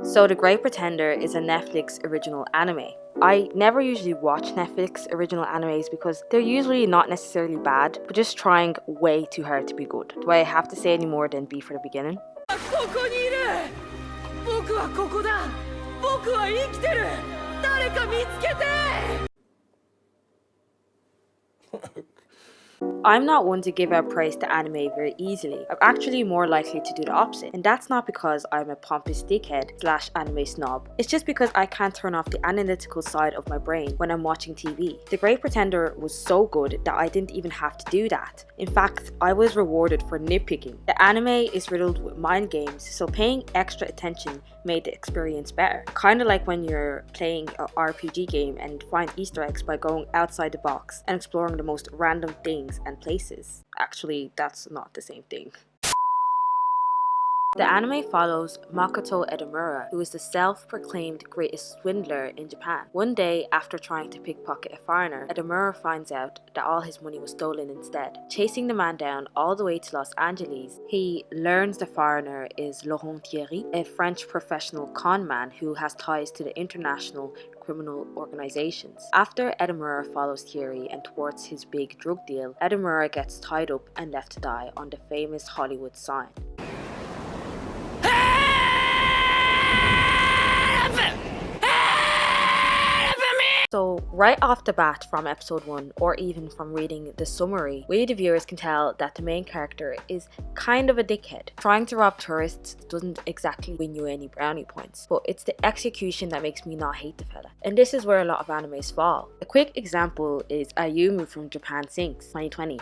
So The Great Pretender is a Netflix original anime. I never usually watch Netflix original animes because they're usually not necessarily bad, but just trying way too hard to be good. Do I have to say any more than B for the beginning? ここにいる僕はここだ僕は生きてる誰か見つけて I'm not one to give out praise to anime very easily. I'm actually more likely to do the opposite. And that's not because I'm a pompous dickhead / anime snob. It's just because I can't turn off the analytical side of my brain when I'm watching TV. The Great Pretender was so good that I didn't even have to do that. In fact, I was rewarded for nitpicking. The anime is riddled with mind games, so paying extra attention made the experience better. Kinda like when you're playing an RPG game and find Easter eggs by going outside the box and exploring the most random things and places. Actually, that's not the same thing. The anime follows Makoto Edamura, who is the self-proclaimed greatest swindler in Japan. One day, after trying to pickpocket a foreigner, Edamura finds out that all his money was stolen instead. Chasing the man down all the way to Los Angeles, he learns the foreigner is Laurent Thierry, a French professional con man who has ties to the international criminal organizations. After Edamura follows Thierry and thwarts his big drug deal, Edamura gets tied up and left to die on the famous Hollywood sign. So right off the bat from episode 1, or even from reading the summary, we the viewers can tell that the main character is kind of a dickhead. Trying to rob tourists doesn't exactly win you any brownie points, but it's the execution that makes me not hate the fella. And this is where a lot of animes fall. A quick example is Ayumu from Japan Sinks 2020.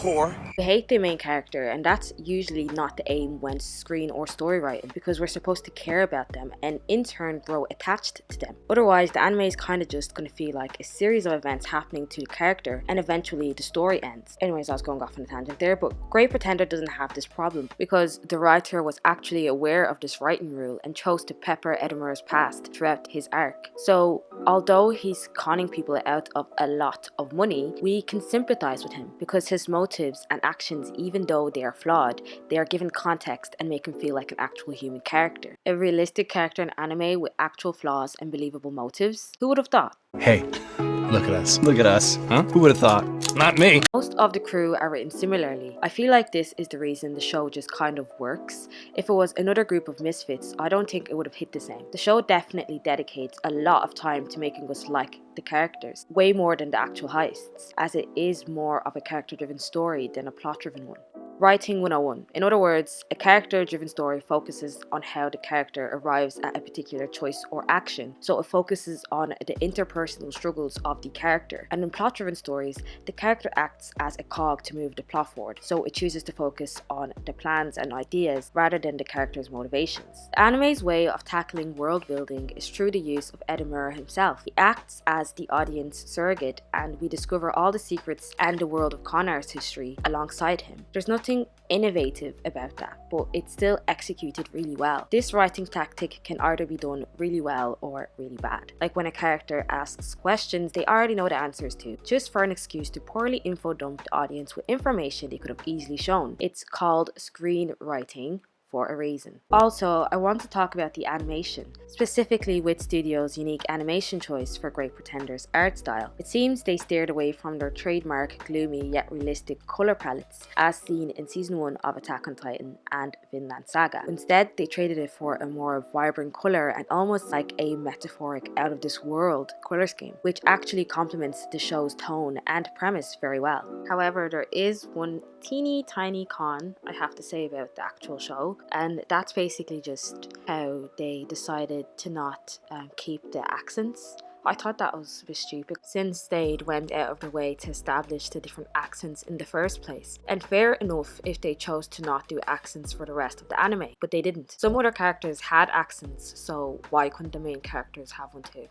We hate the main character, and that's usually not the aim when screen or story writing, because we're supposed to care about them and in turn grow attached to them. Otherwise, the anime is kind of just going to feel like a series of events happening to the character and eventually the story ends. Anyways, I was going off on a tangent there, but Great Pretender doesn't have this problem because the writer was actually aware of this writing rule and chose to pepper Edamura's past throughout his arc. So although he's conning people out of a lot of money, we can sympathize with him because his motives and actions, even though they are flawed, they are given context and make him feel like an actual human character. A realistic character in anime with actual flaws and believable motives? Who would have thought? Hey, look at us. Look at us. Huh? Who would have thought? Not me. Most of the crew are written similarly. I feel like this is the reason the show just kind of works. If it was another group of misfits, I don't think it would have hit the same. The show definitely dedicates a lot of time to making us like the characters, way more than the actual heists, as it is more of a character-driven story than a plot-driven one. Writing 101. In other words, a character-driven story focuses on how the character arrives at a particular choice or action, so it focuses on the interpersonal struggles of the character. And in plot-driven stories, the character acts as a cog to move the plot forward, so it chooses to focus on the plans and ideas rather than the character's motivations. The anime's way of tackling world building is through the use of Edamura himself. He acts as the audience surrogate, and we discover all the secrets and the world of con art's history alongside him. There's nothing innovative about that, but it's still executed really well. This writing tactic can either be done really well or really bad. Like when a character asks questions they already know the answers to, just for an excuse to poorly info dump the audience with information they could have easily shown. It's called screenwriting for a reason. Also, I want to talk about the animation, specifically Wit Studios' unique animation choice for Great Pretender's art style. It seems they steered away from their trademark gloomy yet realistic colour palettes as seen in season 1 of Attack on Titan and Vinland Saga. Instead, they traded it for a more vibrant colour and almost like a metaphoric out of this world colour scheme, which actually complements the show's tone and premise very well. However, there is one teeny tiny con I have to say about the actual show, and that's basically just how they decided to not keep the accents. I thought that was a bit stupid since they'd went out of their way to establish the different accents in the first place. And fair enough if they chose to not do accents for the rest of the anime, but they didn't. Some other characters had accents, so why couldn't the main characters have one too?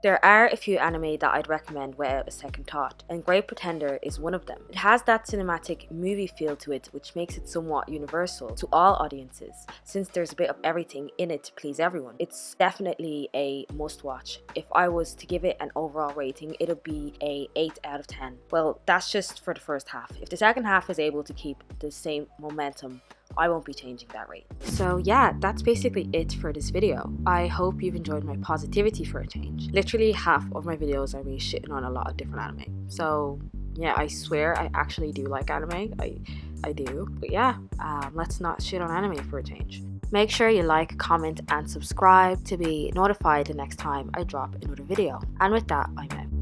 There are a few anime that I'd recommend without a second thought, and Great Pretender is one of them. It has that cinematic movie feel to it, which makes it somewhat universal to all audiences, since there's a bit of everything in it to please everyone. It's definitely a must watch. If I was to give it an overall rating, it'll be a 8 out of 10. Well, that's just for the first half. If the second half is able to keep the same momentum, I won't be changing that rate. So yeah, that's basically it for this video. I hope you've enjoyed my positivity for a change. Literally half of my videos are me shitting on a lot of different anime. So yeah, I swear I actually do like anime. I do. But yeah, let's not shit on anime for a change. Make sure you like, comment and subscribe to be notified the next time I drop another video. And with that, I'm out.